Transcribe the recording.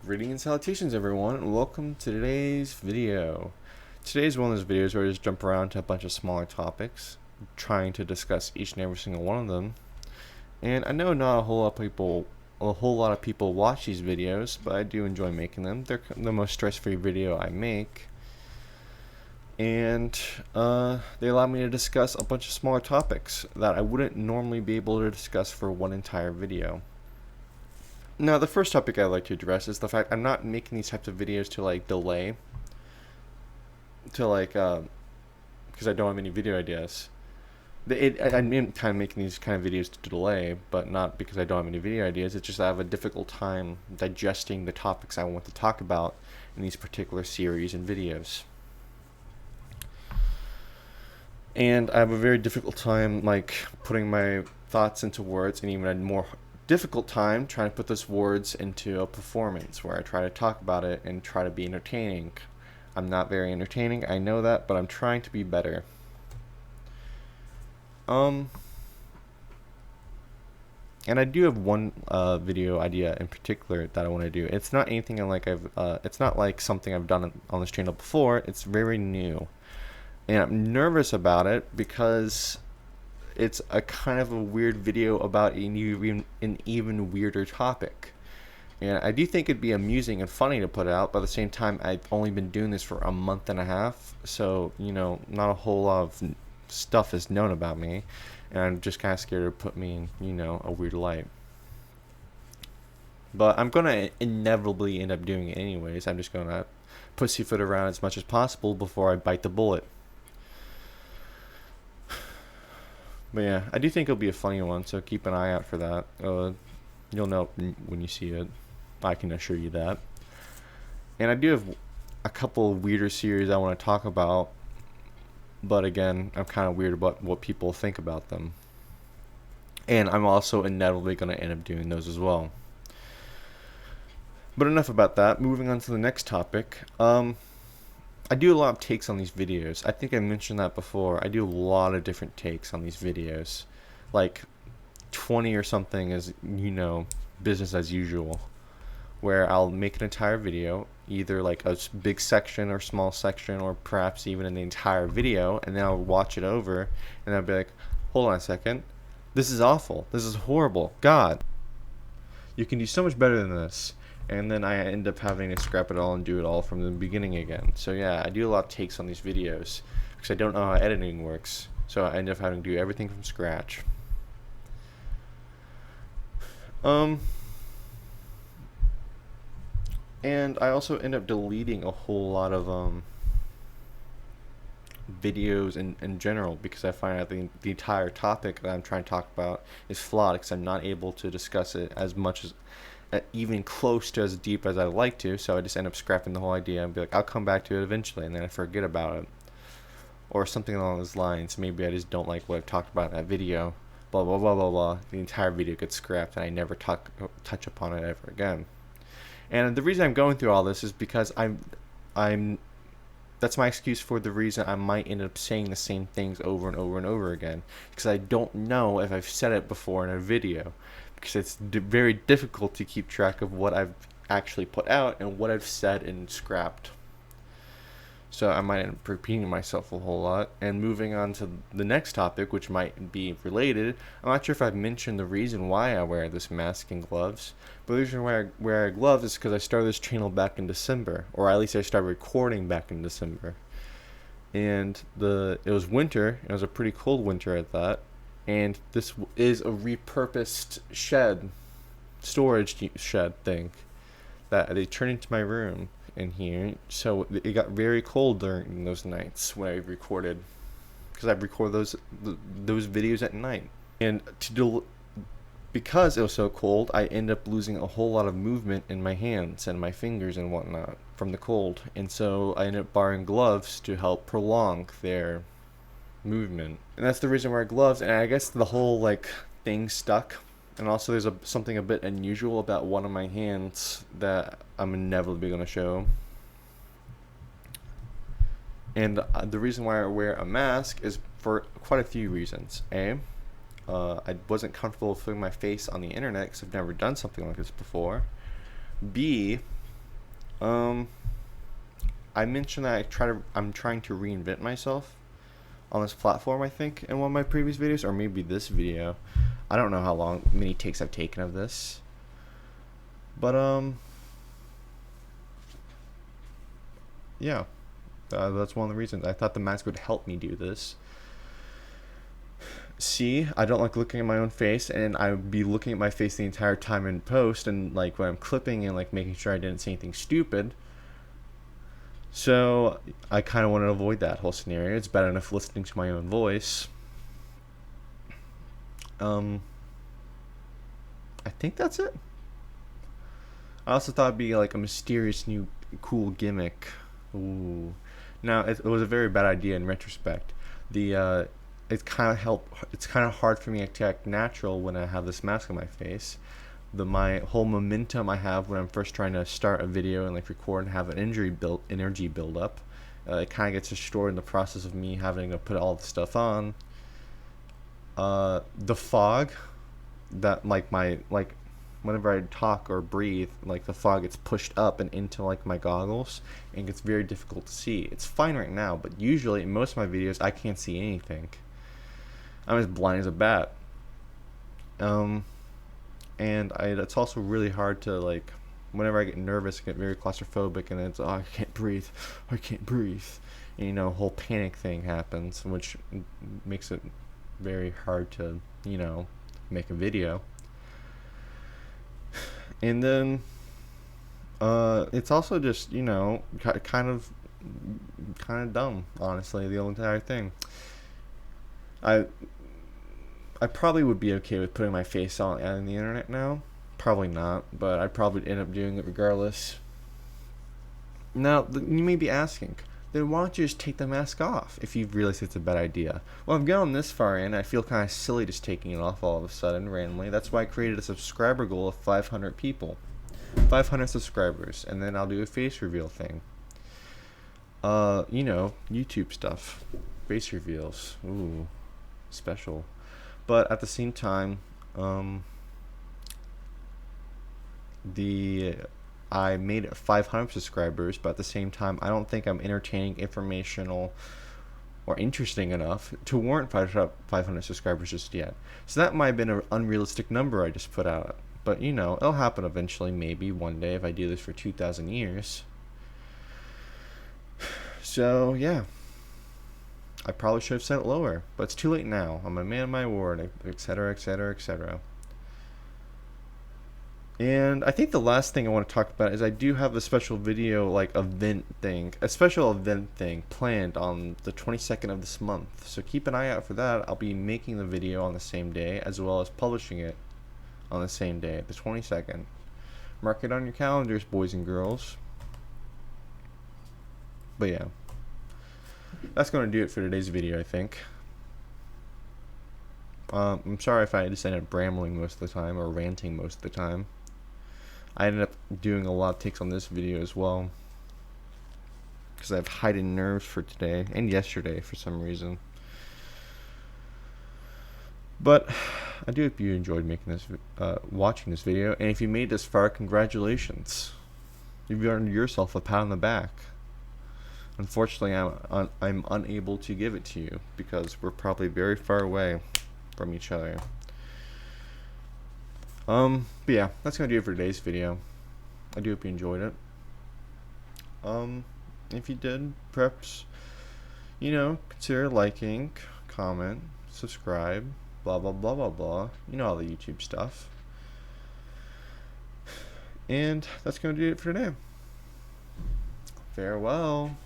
Greetings and salutations, everyone, and welcome to today's video. Today's one of those videos where I just jump around to a bunch of smaller topics, trying to discuss each and every single one of them. And I know not a whole lot of people watch these videos, but I do enjoy making them. They're the most stress-free video I make, and they allow me to discuss a bunch of smaller topics that I wouldn't normally be able to discuss for one entire video. Now, the first topic I'd like to address is the fact I'm not making these types of videos to delay, because I don't have any video ideas. I'm kind of making these kind of videos to delay, but not because I don't have any video ideas. It's just I have a difficult time digesting the topics I want to talk about in these particular series and videos. And I have a very difficult time putting my thoughts into words, and even a more difficult time trying to put those words into a performance where I try to talk about it and try to be entertaining. I'm not very entertaining, I know that, but I'm trying to be better. And I do have one video idea in particular that I want to do. It's not anything it's not like something I've done on this channel before. It's very new, and I'm nervous about it because it's a kind of a weird video about an even weirder topic. And I do think it'd be amusing and funny to put out, but at the same time, I've only been doing this for a month and a half, so, not a whole lot of stuff is known about me, and I'm just kind of scared to put me in, a weird light. But I'm going to inevitably end up doing it anyways. I'm just going to pussyfoot around as much as possible before I bite the bullet. But yeah, I do think it'll be a funny one, so keep an eye out for that. You'll know when you see it. I can assure you that. And I do have a couple of weirder series I want to talk about, but again, I'm kind of weird about what people think about them. And I'm also inevitably going to end up doing those as well. But enough about that. Moving on to the next topic. I do a lot of takes on these videos. I think I mentioned that before. I do a lot of different takes on these videos. Like 20 or something is, business as usual. Where I'll make an entire video, either like a big section or small section, or perhaps even in the entire video, and then I'll watch it over, and I'll be like, hold on a second. This is awful. This is horrible. God. You can do so much better than this. And then I end up having to scrap it all and do it all from the beginning again. So yeah, I do a lot of takes on these videos because I don't know how editing works. So I end up having to do everything from scratch. And I also end up deleting a whole lot of videos in general because I find out the entire topic that I'm trying to talk about is flawed because I'm not able to discuss it as much as even close to as deep as I'd like to, so I just end up scrapping the whole idea and be like, I'll come back to it eventually, and then I forget about it. Or something along those lines. Maybe I just don't like what I've talked about in that video. Blah, blah, blah, blah, blah. The entire video gets scrapped, and I never touch upon it ever again. And the reason I'm going through all this is because that's my excuse for the reason I might end up saying the same things over and over and over again. Because I don't know if I've said it before in a video. Because it's very difficult to keep track of what I've actually put out and what I've said and scrapped. So I might end up repeating myself a whole lot. And moving on to the next topic, which might be related, I'm not sure if I've mentioned the reason why I wear this mask and gloves. But the reason why I wear gloves is because I started this channel back in December. Or at least I started recording back in December. And it was winter. It was a pretty cold winter at that. And this is a repurposed storage shed thing that they turned into my room in here. So it got very cold during those nights when I recorded, because I record those videos at night. And because it was so cold, I end up losing a whole lot of movement in my hands and my fingers and whatnot from the cold. And so I ended up borrowing gloves to help prolong their movement, and that's the reason I wear gloves. And I guess the whole thing stuck. And also there's something a bit unusual about one of my hands that I'm inevitably going to show. And the reason why I wear a mask is for quite a few reasons. I wasn't comfortable filming my face on the internet because I've never done something like this before. B, Um, I mentioned that I'm trying to reinvent myself on this platform, I think, in one of my previous videos, or maybe this video. I don't know how many takes I've taken of this. But, yeah. That's one of the reasons. I thought the mask would help me do this. See, I don't like looking at my own face, and I would be looking at my face the entire time in post, and like when I'm clipping and like making sure I didn't say anything stupid. So I kind of want to avoid that whole scenario. It's better enough listening to my own voice. Um, I think that's it. I also thought it'd be like a mysterious new cool gimmick. Ooh. Now it was a very bad idea in retrospect. The It's kind of hard for me to act natural when I have this mask on my face. My whole momentum I have when I'm first trying to start a video and like record and have an energy build up, it kind of gets destroyed in the process of me having to put all the stuff on. The fog that like whenever I talk or breathe, like the fog gets pushed up and into like my goggles and gets very difficult to see. It's fine right now, but usually in most of my videos I can't see anything. I'm as blind as a bat. It's also really hard to like, whenever I get nervous, I get very claustrophobic, and it's, oh, I can't breathe, and a whole panic thing happens, which makes it very hard to make a video. And then it's also just kind of dumb, honestly, the entire thing. I I probably would be okay with putting my face on the internet now. Probably not, but I'd probably end up doing it regardless. Now, you may be asking, then why don't you just take the mask off if you realize it's a bad idea? Well, I've gone this far in, I feel kind of silly just taking it off all of a sudden, randomly. That's why I created a subscriber goal of 500 people. 500 subscribers, and then I'll do a face reveal thing. YouTube stuff. Face reveals. Ooh, special. But at the same time, I made it 500 subscribers, but at the same time, I don't think I'm entertaining, informational, or interesting enough to warrant 500 subscribers just yet. So that might have been an unrealistic number I just put out. But it'll happen eventually, maybe one day, if I do this for 2,000 years. So yeah, I probably should have set it lower, but it's too late now. I'm a man of my word, etc., etc., etc. And I think the last thing I want to talk about is I do have a special video, like a special event thing planned on the 22nd of this month. So keep an eye out for that. I'll be making the video on the same day as well as publishing it on the same day, the 22nd. Mark it on your calendars, boys and girls. But yeah, that's going to do it for today's video, I think. I'm sorry if I just ended up rambling most of the time or ranting most of the time. I ended up doing a lot of takes on this video as well, because I have heightened nerves for today and yesterday for some reason. But I do hope you enjoyed making this, watching this video, and if you made this far, congratulations. You've earned yourself a pat on the back. Unfortunately, I'm unable to give it to you because we're probably very far away from each other. But yeah, that's gonna do it for today's video. I do hope you enjoyed it. If you did, perhaps, consider liking, comment, subscribe, blah blah blah blah blah. All the YouTube stuff. And that's gonna do it for today. Farewell.